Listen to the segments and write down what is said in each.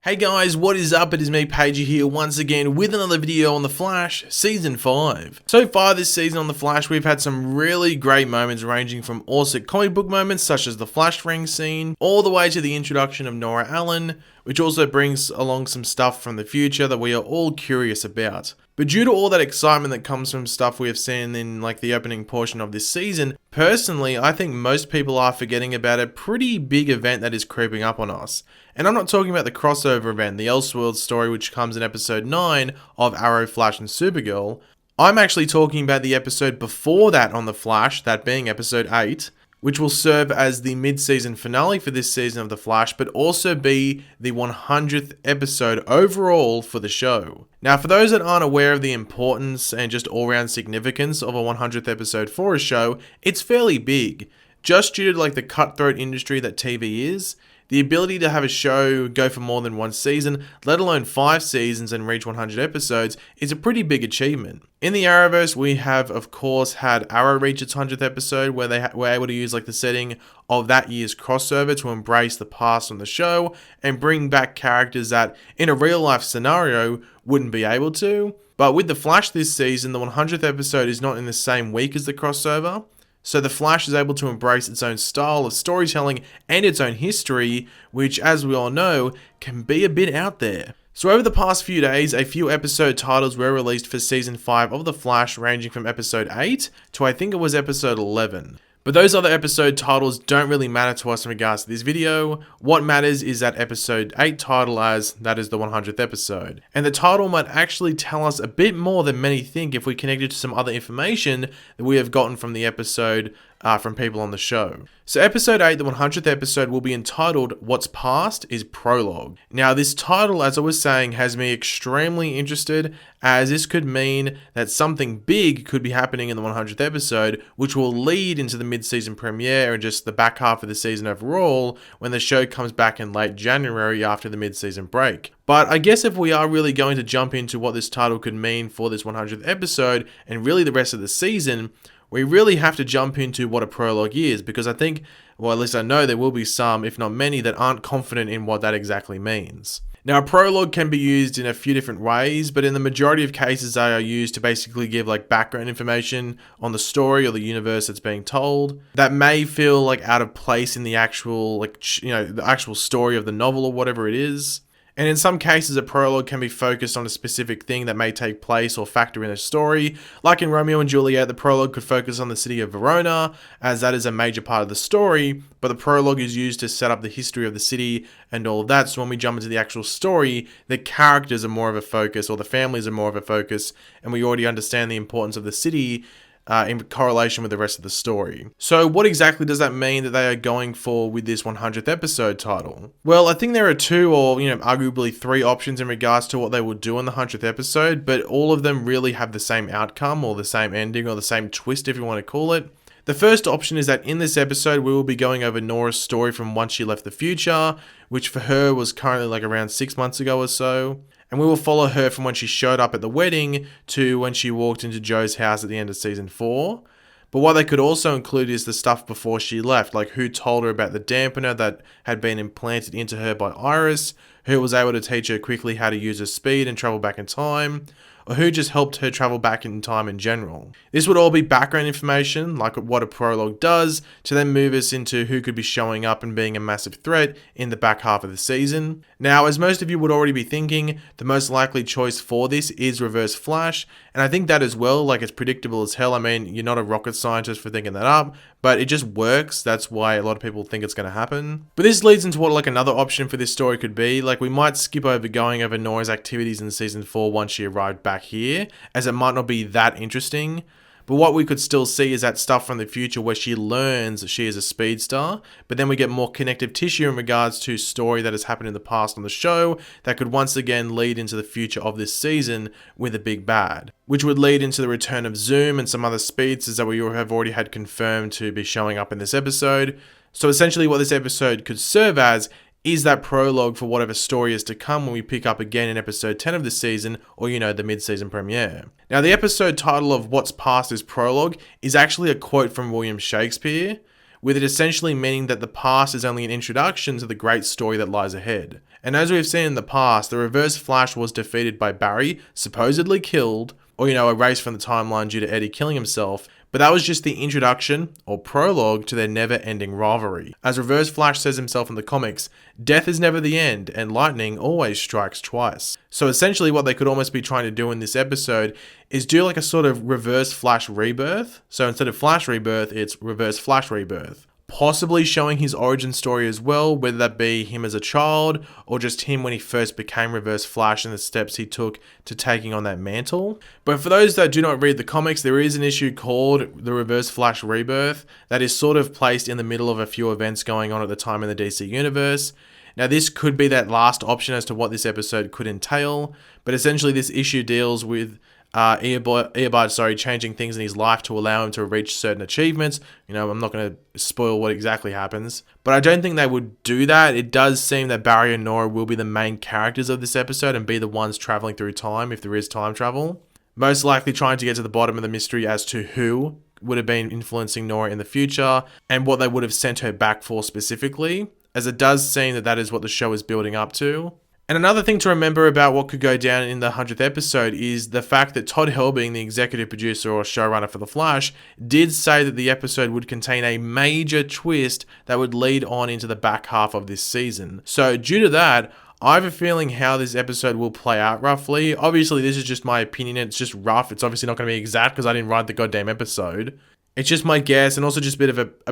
Hey guys, what is up? It is me, Pagey, here once again with another video on The Flash, Season 5. So far this season on The Flash, we've had some really great moments ranging from awesome comic book moments such as the Flash ring scene, all the way to the introduction of Nora Allen, which also brings along some stuff from the future that we are all curious about. But due to all that excitement that comes from stuff we have seen in the opening portion of this season, personally, I think most people are forgetting about a pretty big event that is creeping up on us. And I'm not talking about the crossover event, the Elseworlds story which comes in episode 9 of Arrow, Flash and Supergirl. I'm actually talking about the episode before that on The Flash, that being episode 8, which will serve as the mid-season finale for this season of The Flash, but also be the 100th episode overall for the show. Now, for those that aren't aware of the importance and just all-round significance of a 100th episode for a show, it's fairly big. Just due to the cutthroat industry that TV is, the ability to have a show go for more than one season, let alone 5 seasons and reach 100 episodes, is a pretty big achievement. In the Arrowverse, we have, of course, had Arrow reach its 100th episode, where they were able to use the setting of that year's crossover to embrace the past on the show and bring back characters that, in a real-life scenario, wouldn't be able to. But with The Flash this season, the 100th episode is not in the same week as the crossover. So The Flash is able to embrace its own style of storytelling and its own history, which, as we all know, can be a bit out there. So over the past few days, a few episode titles were released for Season 5 of The Flash, ranging from episode 8 to I think it was episode 11. But those other episode titles don't really matter to us in regards to this video. What matters is that episode 8 title, as that is the 100th episode. And the title might actually tell us a bit more than many think if we connect it to some other information that we have gotten from the episode from people on the show. So episode 8, the 100th episode, will be entitled What's Past is Prologue. Now this title, as I was saying, has me extremely interested, as this could mean that something big could be happening in the 100th episode, which will lead into the mid-season premiere and just the back half of the season overall when the show comes back in late January after the mid-season break. But I guess if we are really going to jump into what this title could mean for this 100th episode and really the rest of the season, we really have to jump into what a prologue is, because I think, well, at least I know there will be some, if not many, that aren't confident in what that exactly means. Now, a prologue can be used in a few different ways, but in the majority of cases, they are used to basically give background information on the story or the universe that's being told that may feel out of place in the actual, the actual story of the novel or whatever it is. And in some cases, a prologue can be focused on a specific thing that may take place or factor in a story. Like in Romeo and Juliet, the prologue could focus on the city of Verona, as that is a major part of the story, but the prologue is used to set up the history of the city and all of that. So when we jump into the actual story, the characters are more of a focus, or the families are more of a focus, and we already understand the importance of the city in correlation with the rest of the story. So what exactly does that mean that they are going for with this 100th episode title? Well, I think there are 2 or arguably 3 options in regards to what they will do in the 100th episode, but all of them really have the same outcome or the same ending or the same twist, if you want to call it. The first option is that in this episode, we will be going over Nora's story from once she left the future, which for her was currently around 6 months ago or so. And we will follow her from when she showed up at the wedding to when she walked into Joe's house at the end of season 4. But what they could also include is the stuff before she left, like who told her about the dampener that had been implanted into her by Iris, who was able to teach her quickly how to use her speed and travel back in time, or who just helped her travel back in time in general. This would all be background information, like what a prologue does, to then move us into who could be showing up and being a massive threat in the back half of the season. Now, as most of you would already be thinking, the most likely choice for this is Reverse Flash, and I think that as well, it's predictable as hell. I mean, you're not a rocket scientist for thinking that up, but it just works. That's why a lot of people think it's going to happen. But this leads into what another option for this story could be. We might skip over going over Nora's activities in season 4 once she arrived back here, as it might not be that interesting. But what we could still see is that stuff from the future where she learns she is a speedster, but then we get more connective tissue in regards to story that has happened in the past on the show that could once again lead into the future of this season with a big bad, which would lead into the return of Zoom and some other speedsters that we have already had confirmed to be showing up in this episode. So essentially what this episode could serve as is that prologue for whatever story is to come when we pick up again in episode 10 of the season, or the mid-season premiere. Now, the episode title of What's Past is Prologue is actually a quote from William Shakespeare, with it essentially meaning that the past is only an introduction to the great story that lies ahead. And as we've seen in the past, the Reverse Flash was defeated by Barry, supposedly killed, or erased from the timeline due to Eddie killing himself, but that was just the introduction, or prologue, to their never-ending rivalry. As Reverse Flash says himself in the comics, death is never the end, and lightning always strikes twice. So essentially what they could almost be trying to do in this episode is do like a sort of Reverse Flash rebirth. So instead of Flash rebirth, it's Reverse Flash rebirth. Possibly showing his origin story as well, whether that be him as a child or just him when he first became Reverse Flash and the steps he took to taking on that mantle. But for those that do not read the comics, there is an issue called the Reverse Flash Rebirth that is sort of placed in the middle of a few events going on at the time in the DC universe. Now this could be that last option as to what this episode could entail, but essentially this issue deals with Eobard, changing things in his life to allow him to reach certain achievements. I'm not going to spoil what exactly happens, but I don't think they would do that. It does seem that Barry and Nora will be the main characters of this episode and be the ones traveling through time if there is time travel. Most likely trying to get to the bottom of the mystery as to who would have been influencing Nora in the future and what they would have sent her back for specifically, as it does seem that that is what the show is building up to. And another thing to remember about what could go down in the 100th episode is the fact that Todd Helbing, the executive producer or showrunner for The Flash, did say that the episode would contain a major twist that would lead on into the back half of this season. So due to that, I have a feeling how this episode will play out roughly. Obviously, this is just my opinion. It's just rough. It's obviously not going to be exact because I didn't write the goddamn episode. It's just my guess, and also just a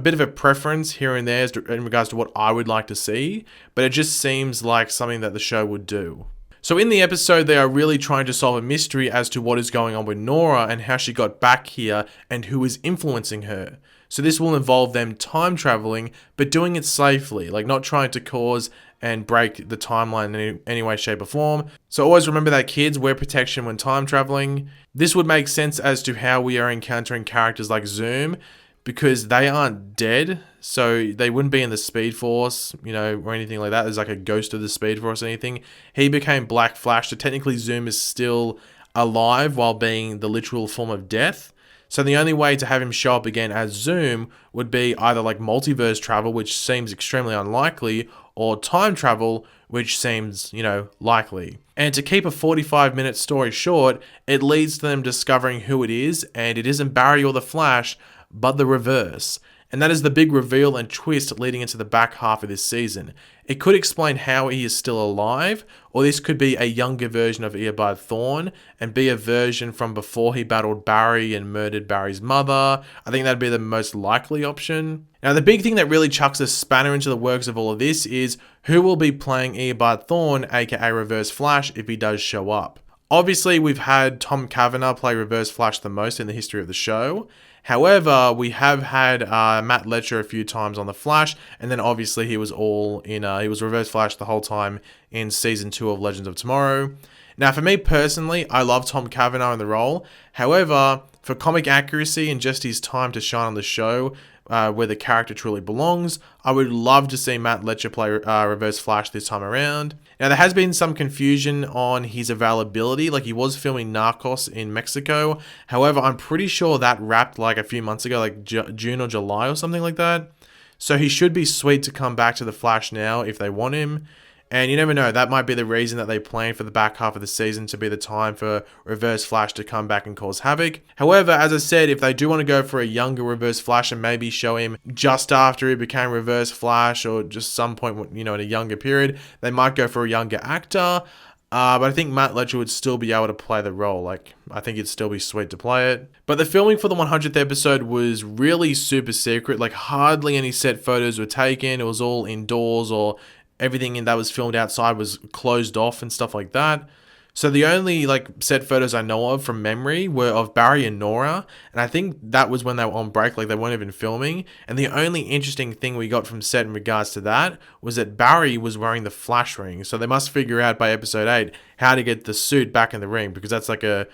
bit of a preference here and there in regards to what I would like to see, but it just seems like something that the show would do. So in the episode, they are really trying to solve a mystery as to what is going on with Nora and how she got back here and who is influencing her. So this will involve them time traveling, but doing it safely, like not trying to cause and break the timeline in any way, shape, or form. So always remember that, kids, wear protection when time traveling. This would make sense as to how we are encountering characters like Zoom, because they aren't dead, so they wouldn't be in the Speed Force, or anything like that. There's like a ghost of the Speed Force or anything. He became Black Flash, so technically Zoom is still alive while being the literal form of death. So the only way to have him show up again as Zoom would be either like multiverse travel, which seems extremely unlikely, or time travel, which seems, likely. And to keep a 45-minute story short, it leads to them discovering who it is, and it isn't Barry or the Flash, but the Reverse. And that is the big reveal and twist leading into the back half of this season. It could explain how he is still alive, or this could be a younger version of Eobard Thawne and be a version from before he battled Barry and murdered Barry's mother. I think that'd be the most likely option. Now, the big thing that really chucks a spanner into the works of all of this is who will be playing Eobard Thawne, aka Reverse Flash, if he does show up. Obviously, we've had Tom Cavanagh play Reverse Flash the most in the history of the show. However, we have had Matt Letcher a few times on The Flash, and then obviously he was Reverse Flash the whole time in Season 2 of Legends of Tomorrow. Now, for me personally, I love Tom Cavanagh in the role. However, for comic accuracy and just his time to shine on the show, where the character truly belongs, I would love to see Matt Letcher play Reverse Flash this time around. Now, there has been some confusion on his availability, like he was filming Narcos in Mexico. However, I'm pretty sure that wrapped like a few months ago, like June or July or something like that. So he should be sweet to come back to the Flash now if they want him. And you never know, that might be the reason that they plan for the back half of the season to be the time for Reverse Flash to come back and cause havoc. However, as I said, if they do want to go for a younger Reverse Flash and maybe show him just after he became Reverse Flash or just some point, in a younger period, they might go for a younger actor. But I think Matt Letcher would still be able to play the role. I think it'd still be sweet to play it. But the filming for the 100th episode was really super secret. Hardly any set photos were taken. It was all indoors, or everything that was filmed outside was closed off and stuff like that. So the only set photos I know of from memory were of Barry and Nora, and I think that was when they were on break, they weren't even filming. And the only interesting thing we got from set in regards to that was that Barry was wearing the Flash ring. So they must figure out by episode 8 how to get the suit back in the ring, because that's a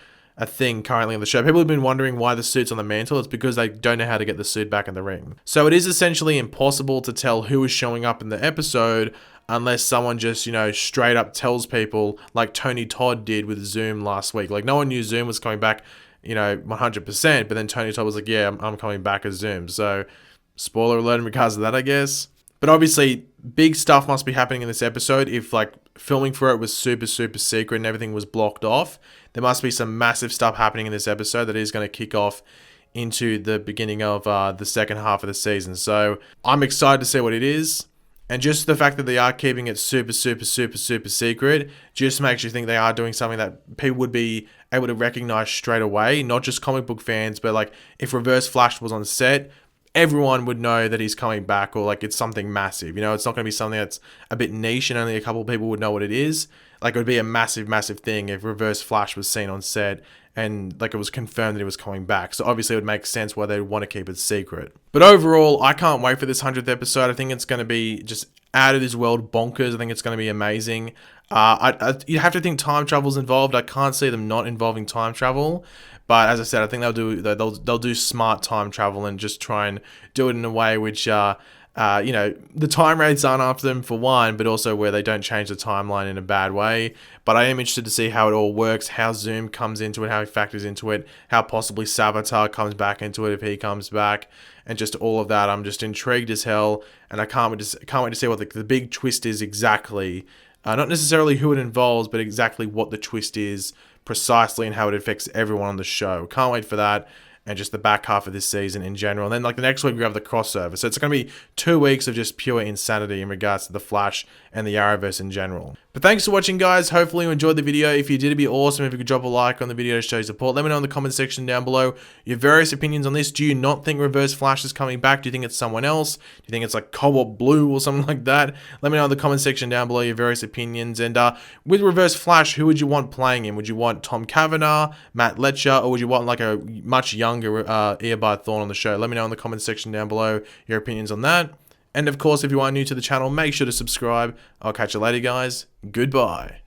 thing currently on the show. People have been wondering why the suit's on the mantle. It's because they don't know how to get the suit back in the ring. So it is essentially impossible to tell who is showing up in the episode unless someone just, straight up tells people, like Tony Todd did with Zoom last week. No one knew Zoom was coming back, 100%, but then Tony Todd was like, yeah, I'm coming back as Zoom. So Spoiler alert in regards to that, I guess. But obviously, big stuff must be happening in this episode if, like, filming for it was super, super secret and everything was blocked off. There must be some massive stuff happening in this episode that is going to kick off into the beginning of the second half of the season. So I'm excited to see what it is. And just the fact that they are keeping it super, super, super, super secret just makes you think they are doing something that people would be able to recognize straight away. Not just comic book fans, but like if Reverse Flash was on set, everyone would know that he's coming back, or like it's something massive. You know, it's not going to be something that's a bit niche and only a couple of people would know what it is. Like it would be a massive, massive thing if Reverse Flash was seen on set and like it was confirmed that he was coming back. So obviously it would make sense why they'd want to keep it secret. But overall, I can't wait for this 100th episode. I think it's going to be just out of this world bonkers. I think it's going to be amazing. You have to think time travel's involved. I can't see them not involving time travel. But as I said, I think they'll do smart time travel and just try and do it in a way which the time rates aren't after them for one, but also where they don't change the timeline in a bad way. But I am interested to see how it all works, how Zoom comes into it, how he factors into it, how possibly Savitar comes back into it if he comes back, and just all of that. I'm just intrigued as hell, and I can't wait to see what the big twist is exactly. Not necessarily who it involves, but exactly what the twist is precisely and how it affects everyone on the show. Can't wait for that. And just the back half of this season in general. And then like the next week we have the crossover. So it's going to be 2 weeks of just pure insanity in regards to the Flash and the Arrowverse in general. But thanks for watching, guys. Hopefully you enjoyed the video. If you did, it'd be awesome if you could drop a like on the video to show your support. Let me know in the comment section down below your various opinions on this. Do you not think Reverse Flash is coming back? Do you think it's someone else? Do you think it's like Cobalt Blue or something like that? Let me know in the comment section down below your various opinions. And with Reverse Flash, who would you want playing him? Would you want Tom Cavanagh, Matt Letcher, or would you want like a much younger Eobard Thawne on the show? Let me know in the comment section down below your opinions on that. And of course, if you are new to the channel, make sure to subscribe. I'll catch you later, guys. Goodbye.